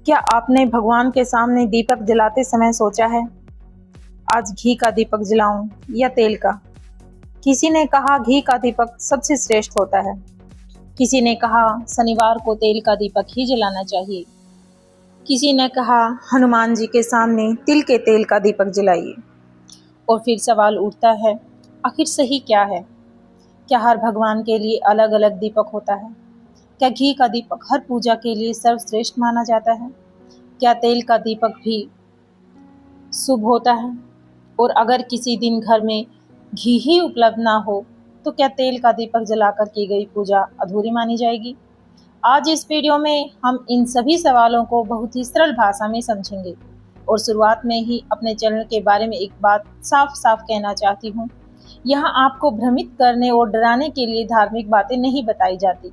क्या आपने भगवान के सामने दीपक जलाते समय सोचा है, आज घी का दीपक जलाऊं या तेल का? किसी ने कहा घी का दीपक सबसे श्रेष्ठ होता है, किसी ने कहा शनिवार को तेल का दीपक ही जलाना चाहिए, किसी ने कहा हनुमान जी के सामने तिल के तेल का दीपक जलाइए। और फिर सवाल उठता है, आखिर सही क्या है? क्या हर भगवान के लिए अलग अलग दीपक होता है? क्या घी का दीपक हर पूजा के लिए सर्वश्रेष्ठ माना जाता है? क्या तेल का दीपक भी शुभ होता है? और अगर किसी दिन घर में घी ही उपलब्ध ना हो तो क्या तेल का दीपक जलाकर की गई पूजा अधूरी मानी जाएगी? आज इस वीडियो में हम इन सभी सवालों को बहुत ही सरल भाषा में समझेंगे। और शुरुआत में ही अपने चैनल के बारे में एक बात साफ साफ कहना चाहती हूँ, यहाँ आपको भ्रमित करने और डराने के लिए धार्मिक बातें नहीं बताई जाती।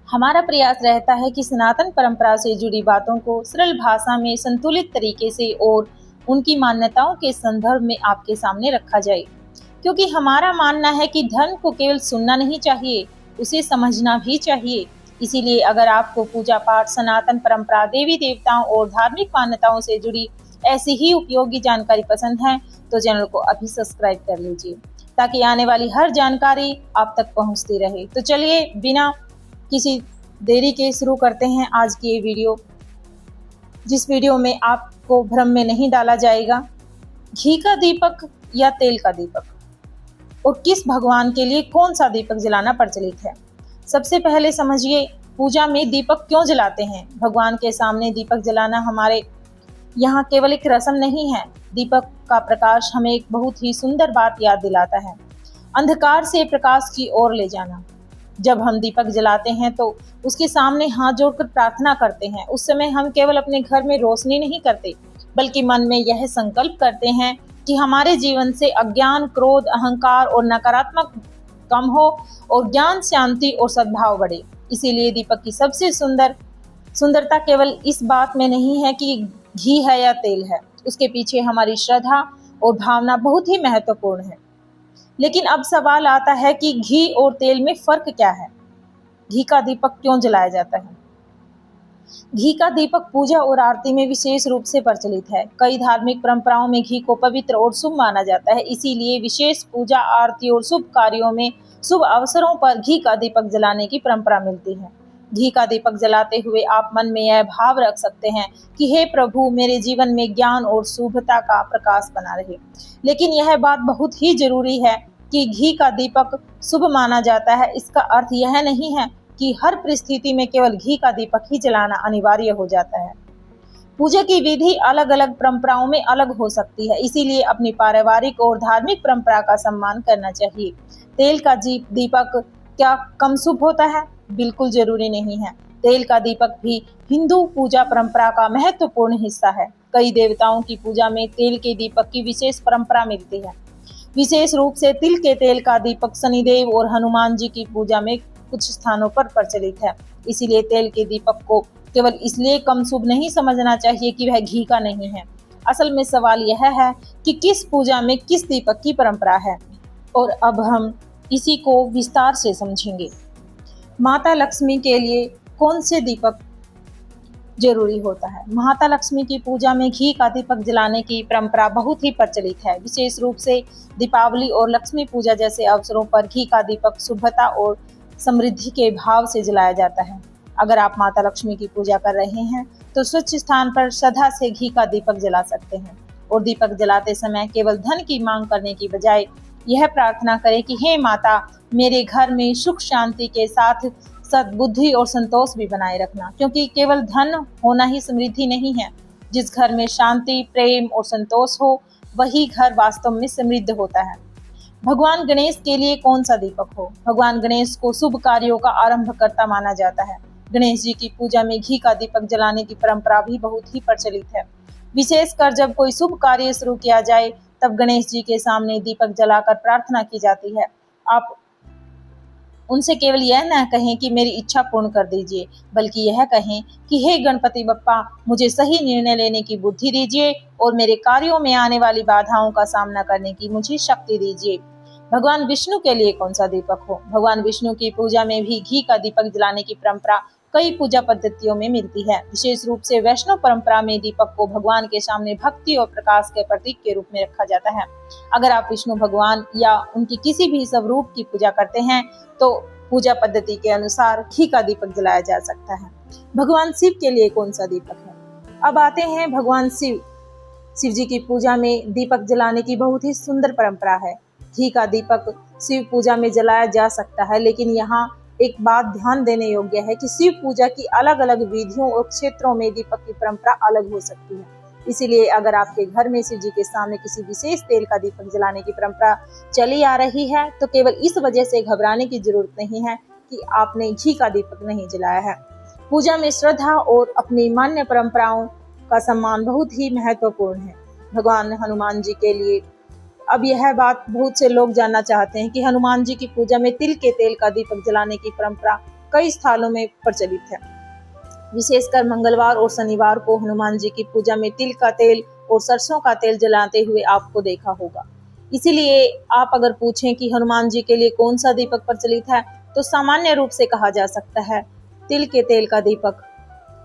हमारा प्रयास रहता है कि सनातन परंपरा से जुड़ी बातों को सरल भाषा में संतुलित तरीके से और उनकी मान्यताओं के संदर्भ में आपके सामने रखा जाए, क्योंकि हमारा मानना है कि धर्म को केवल सुनना नहीं चाहिए, उसे समझना भी चाहिए। इसीलिए अगर आपको पूजा पाठ, सनातन परंपरा, देवी देवताओं और धार्मिक मान्यताओं से जुड़ी ऐसी ही उपयोगी जानकारी पसंद है तो चैनल को अभी सब्सक्राइब कर लीजिए, ताकि आने वाली हर जानकारी आप तक पहुंचती रहे। तो चलिए बिना किसी देरी के शुरू करते हैं आज की ये वीडियो, जिस वीडियो में आपको भ्रम में नहीं डाला जाएगा। घी का दीपक या तेल का दीपक, और किस भगवान के लिए कौन सा दीपक जलाना प्रचलित है? सबसे पहले समझिए, पूजा में दीपक क्यों जलाते हैं। भगवान के सामने दीपक जलाना हमारे यहाँ केवल एक रस्म नहीं है। दीपक का प्रकाश हमें एक बहुत ही सुंदर बात याद दिलाता है, अंधकार से प्रकाश की ओर ले जाना। जब हम दीपक जलाते हैं तो उसके सामने हाथ जोड़कर प्रार्थना करते हैं। उस समय हम केवल अपने घर में रोशनी नहीं करते, बल्कि मन में यह संकल्प करते हैं कि हमारे जीवन से अज्ञान, क्रोध, अहंकार और नकारात्मक कम हो और ज्ञान, शांति और सद्भाव बढ़े। इसीलिए दीपक की सबसे सुंदरता केवल इस बात में नहीं है कि घी है या तेल है, उसके पीछे हमारी श्रद्धा और भावना बहुत ही महत्वपूर्ण है। लेकिन अब सवाल आता है कि घी और तेल में फर्क क्या है? घी का दीपक क्यों जलाया जाता है? घी का दीपक पूजा और आरती में विशेष रूप से प्रचलित है। कई धार्मिक परंपराओं में घी को पवित्र और शुभ माना जाता है। इसीलिए विशेष पूजा, आरती और शुभ कार्यों में, शुभ अवसरों पर घी का दीपक जलाने की परंपरा मिलती है। घी का दीपक जलाते हुए आप मन में यह भाव रख सकते हैं कि हे प्रभु, मेरे जीवन में ज्ञान और शुभता का प्रकाश बना रहे। लेकिन यह बात बहुत ही जरूरी है कि घी का दीपक शुभ माना जाता है, इसका अर्थ यह नहीं है कि हर परिस्थिति में केवल घी का दीपक ही जलाना अनिवार्य हो जाता है। पूजा की विधि अलग अलग परंपराओं में अलग हो सकती है, इसीलिए अपनी पारिवारिक और धार्मिक परंपरा का सम्मान करना चाहिए। तेल का दीपक क्या कम शुभ होता है? बिल्कुल जरूरी नहीं है। तेल का दीपक भी हिंदू पूजा परंपरा का महत्वपूर्ण हिस्सा है। कई देवताओं की पूजा में तेल के दीपक की विशेष परंपरा मिलती है। विशेष रूप से तिल के तेल का दीपक शनिदेव और हनुमान जी की पूजा में कुछ स्थानों पर प्रचलित है। इसीलिए तेल के दीपक को केवल इसलिए कम शुभ नहीं समझना चाहिए कि वह घी का नहीं है। असल में सवाल यह है कि किस पूजा में किस दीपक की परंपरा है। और अब हम इसी को विस्तार से समझेंगे। माता लक्ष्मी के लिए कौन से दीपक जरूरी होता है? माता लक्ष्मी की पूजा में घी का दीपक जलाने की परंपरा बहुत ही प्रचलित है। विशेष रूप से दीपावली और लक्ष्मी पूजा जैसे अवसरों पर घी का दीपक शुभता और समृद्धि के भाव से जलाया जाता है। अगर आप माता लक्ष्मी की पूजा कर रहे हैं तो स्वच्छ स्थान पर श्रद्धा से घी का दीपक जला सकते हैं। और दीपक जलाते समय केवल धन की मांग करने की बजाय यह प्रार्थना करें कि हे माता, मेरे घर में सुख शांति के साथ सद्बुद्धि और संतोष भी बनाए रखना, क्योंकि केवल धन होना ही समृद्धि नहीं है। जिस घर में शांति, प्रेम और संतोष हो, वही घर वास्तव में समृद्ध होता है। भगवान गणेश के लिए कौन सा दीपक हो? भगवान गणेश को शुभ कार्यों का आरंभकर्ता माना जाता है। गणेश जी की पूजा में घी का दीपक जलाने की परंपरा भी बहुत ही प्रचलित है। विशेषकर जब कोई शुभ कार्य शुरू किया जाए तब गणेश जी के सामने दीपक जलाकर प्रार्थना की जाती है। आप उनसे केवल यह न कहें कि मेरी इच्छा पूर्ण कर दीजिए, बल्कि यह कहें कि हे गणपति बप्पा, मुझे सही निर्णय लेने की बुद्धि दीजिए और मेरे कार्यों में आने वाली बाधाओं का सामना करने की मुझे शक्ति दीजिए। भगवान विष्णु के लिए कौन सा दीपक हो? भगवान विष्णु की पूजा में भी घी का दीपक जलाने की परंपरा कई पूजा पद्धतियों में मिलती है। विशेष रूप से वैष्णव परंपरा में दीपक को भगवान के सामने भक्ति और प्रकाश के प्रतीक के रूप में रखा जाता है। अगर आप विष्णु भगवान या उनकी किसी भी स्वरूप की पूजा करते हैं तो पूजा पद्धति के अनुसार घी का दीपक जलाया जा सकता है। भगवान शिव के लिए कौन सा दीपक है? अब आते हैं भगवान शिव जी की पूजा में दीपक जलाने की बहुत ही सुंदर परंपरा है। घी का दीपक शिव पूजा में जलाया जा सकता है, लेकिन यहाँ एक बात ध्यान देने योग्य है कि शिव पूजा की अलग अलग विधियों और क्षेत्रों में दीपक की परंपरा अलग हो सकती है। इसीलिए अगर आपके घर में शिव जी के सामने किसी विशेष तेल का दीपक जलाने की परंपरा चली आ रही है तो केवल इस वजह से घबराने की जरूरत नहीं है कि आपने घी का दीपक नहीं जलाया है। पूजा में श्रद्धा और अपनी मान्य परंपराओं का सम्मान बहुत ही महत्वपूर्ण है। भगवान हनुमान जी के लिए अब यह बात बहुत से लोग जानना चाहते हैं कि हनुमान जी की पूजा में तिल के तेल का दीपक जलाने की परंपरा कई स्थानों में प्रचलित है। विशेषकर मंगलवार और शनिवार को हनुमान जी की पूजा में तिल का तेल और सरसों का तेल जलाते हुए आपको देखा होगा। इसीलिए आप अगर पूछें कि हनुमान जी के लिए कौन सा दीपक प्रचलित है तो सामान्य रूप से कहा जा सकता है तिल के तेल का दीपक,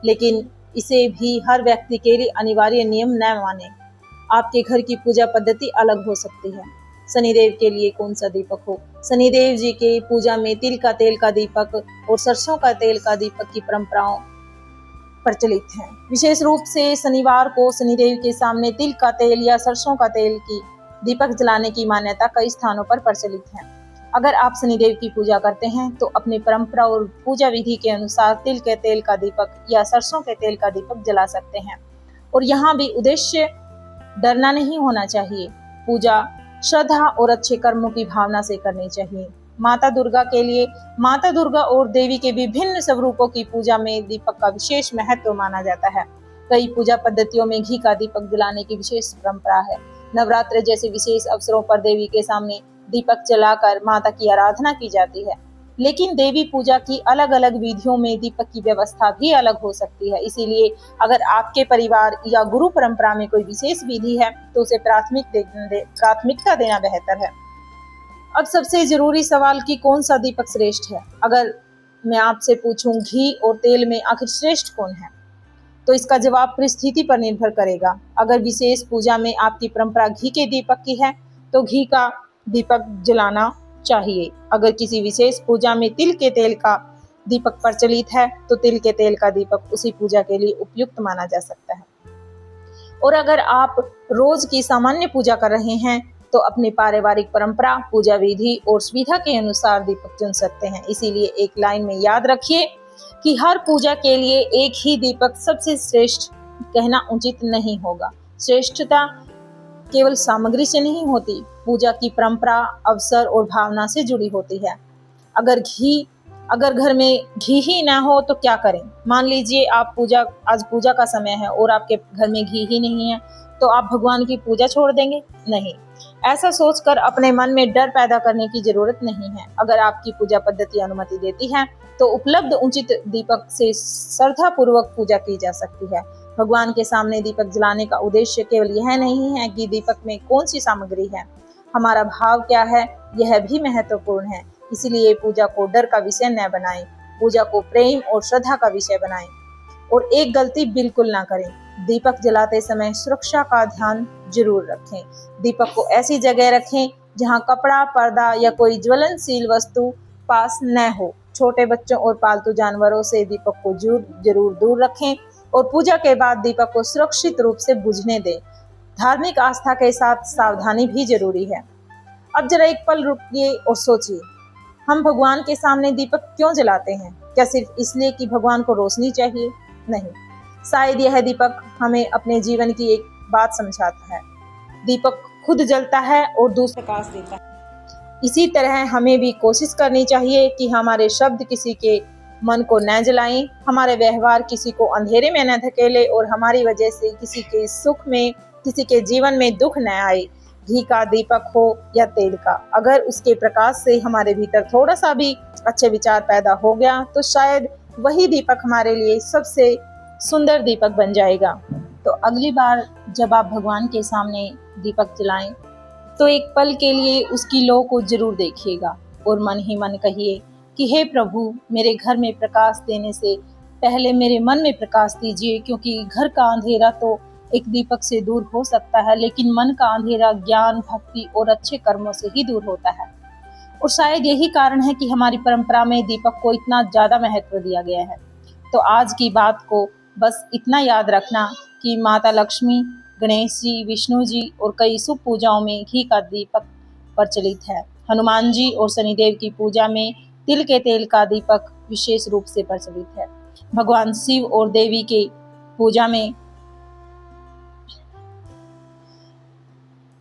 लेकिन इसे भी हर व्यक्ति के लिए अनिवार्य नियम न माने। आपके घर की पूजा पद्धति अलग हो सकती है। शनिदेव के लिए कौन सा दीपक हो? शनिदेव जी के पूजा में तिल का तेल का दीपक और सरसों का तेल का दीपक की परंपराओं प्रचलित है। विशेष रूप से शनिवार को शनिदेव के सामने तिल का तेल या सरसों का तेल की दीपक जलाने की मान्यता कई स्थानों पर प्रचलित है। अगर आप शनिदेव की पूजा करते हैं तो अपनी परंपरा और पूजा विधि के अनुसार तिल के तेल का दीपक या सरसों के तेल का दीपक जला सकते हैं। और यहाँ भी उद्देश्य डरना नहीं होना चाहिए। पूजा श्रद्धा और अच्छे कर्मों की भावना से करनी चाहिए। माता दुर्गा और देवी के विभिन्न स्वरूपों की पूजा में दीपक का विशेष महत्व माना जाता है। कई पूजा पद्धतियों में घी का दीपक जलाने की विशेष परंपरा है। नवरात्र जैसे विशेष अवसरों पर देवी के सामने दीपक जलाकर माता की आराधना की जाती है, लेकिन देवी पूजा की अलग अलग विधियों में दीपक की व्यवस्था भी अलग हो सकती है। इसीलिए अगर आपके परिवार या गुरु परंपरा में कोई विशेष विधि है तो उसे प्राथमिकता देना बेहतर है। अब सबसे जरूरी सवाल कि कौन सा दीपक श्रेष्ठ है। अगर मैं आपसे पूछूं घी और तेल में आखिर श्रेष्ठ कौन है तो इसका जवाब परिस्थिति पर निर्भर करेगा। अगर विशेष पूजा में आपकी परंपरा घी के दीपक की है तो घी का दीपक जलाना चाहिए। अगर किसी विशेष पूजा में तिल के तेल का दीपक प्रचलित है तो तिल के तेल का दीपक उसी पूजा के लिए उपयुक्त माना जा सकता है। और अगर आप रोज की सामान्य पूजा कर रहे हैं तो अपनी पारिवारिक परंपरा, पूजा विधि और सुविधा के अनुसार दीपक चुन सकते हैं। इसीलिए एक लाइन में याद रखिए कि हर पूजा के लिए एक ही दीपक सबसे श्रेष्ठ कहना उचित नहीं होगा। श्रेष्ठता केवल सामग्री से नहीं होती, पूजा की परंपरा, अवसर और भावना से जुड़ी होती है। अगर घर में घी ही ना हो तो क्या करें? मान लीजिए आज पूजा का समय है और आपके घर में घी ही नहीं है तो आप भगवान की पूजा छोड़ देंगे? नहीं, ऐसा सोचकर अपने मन में डर पैदा करने की जरूरत नहीं है। अगर आपकी पूजा पद्धति अनुमति देती है तो उपलब्ध उचित दीपक से श्रद्धा पूर्वक पूजा की जा सकती है। भगवान के सामने दीपक जलाने का उद्देश्य केवल यह नहीं है कि दीपक में कौन सी सामग्री है, हमारा भाव क्या है यह भी महत्वपूर्ण है। इसलिए पूजा को डर का विषय न बनाएं, पूजा को प्रेम और श्रद्धा का विषय बनाएं। और एक गलती बिल्कुल ना करें, दीपक जलाते समय सुरक्षा का ध्यान जरूर रखें। दीपक को ऐसी जगह रखें जहां कपड़ा, पर्दा या कोई ज्वलनशील वस्तु पास न हो। छोटे बच्चों और पालतू जानवरों से दीपक को जरूर दूर रखें और पूजा के बाद दीपक को सुरक्षित रूप से बुझने दें। धार्मिक आस्था के साथ सावधानी भी जरूरी है। अब जरा एक पल रुकिए और सोचिए, हम भगवान के सामने दीपक क्यों जलाते हैं? क्या सिर्फ इसलिए कि भगवान को रोशनी चाहिए? नहीं, शायद यह दीपक हमें अपने जीवन की एक बात समझाता है। दीपक खुद जलता है और दूसरे प्रकाश देता है। इसी तरह हमें भी कोशिश करनी चाहिए कि हमारे शब्द किसी के मन को न जलाएं, हमारे व्यवहार किसी को अंधेरे में न धकेले और हमारी वजह से किसी के सुख में, किसी के जीवन में दुख न आए। घी का दीपक हो या तेल का, अगर उसके प्रकाश से हमारे भीतर थोड़ा सा भी अच्छे विचार पैदा हो गया तो शायद वही दीपक हमारे लिए सबसे सुंदर दीपक बन जाएगा। तो अगली बार जब आप भगवान के सामने दीपक जलाएं तो एक पल के लिए उसकी लौ को जरूर देखिएगा और मन ही मन कहिए कि हे प्रभु, मेरे घर में प्रकाश देने से पहले मेरे मन में प्रकाश दीजिए, क्योंकि घर का अंधेरा तो एक दीपक से दूर हो सकता है, लेकिन मन का अंधेरा ज्ञान, भक्ति और अच्छे कर्मों से ही दूर होता है। और शायद यही कारण है कि हमारी परंपरा में दीपक को इतना ज्यादा महत्व दिया गया है। तो आज की बात को बस इतना याद रखना कि माता लक्ष्मी, गणेश जी, विष्णु जी और कई शुभ पूजाओं में घी का दीपक प्रचलित है। हनुमान जी और शनिदेव की पूजा में तिल के तेल का दीपक विशेष रूप से प्रचलित है। भगवान शिव और देवी के पूजा में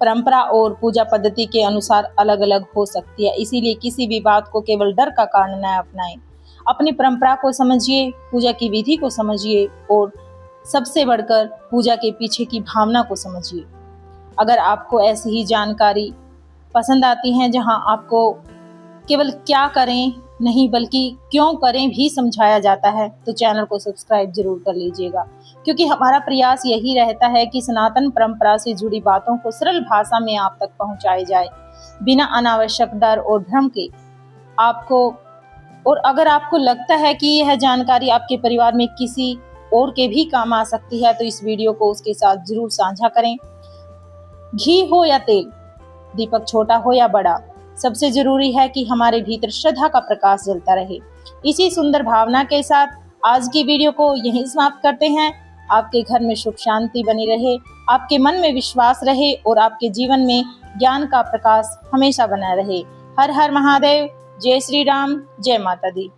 परंपरा और पूजा पद्धति के अनुसार अलग अलग हो सकती है, इसीलिए किसी भी बात को केवल डर का कारण न अपनाएं। अपनी परंपरा को समझिए, पूजा की विधि को समझिए और सबसे बढ़कर पूजा के पीछे की भावना को समझिए। अगर आपको ऐसी ही जानकारी पसंद आती है, जहां आपको केवल क्या करें नहीं बल्कि क्यों करें भी समझाया जाता है, तो चैनल को सब्सक्राइब जरूर कर लीजिएगा, क्योंकि हमारा प्रयास यही रहता है कि सनातन परंपरा से जुड़ी बातों को सरल भाषा में आप तक पहुंचाई जाए, बिना अनावश्यक डर और भ्रम के। और अगर आपको लगता है कि यह जानकारी आपके परिवार में किसी और के भी काम आ सकती है, तो इस वीडियो को उसके साथ जरूर साझा करें। घी हो या तेल, दीपक छोटा हो या बड़ा, सबसे जरूरी है कि हमारे भीतर श्रद्धा का प्रकाश जलता रहे। इसी सुंदर भावना के साथ आज की वीडियो को यहीं समाप्त करते हैं। आपके घर में सुख शांति बनी रहे, आपके मन में विश्वास रहे और आपके जीवन में ज्ञान का प्रकाश हमेशा बना रहे। हर हर महादेव, जय श्री राम, जय माता दी।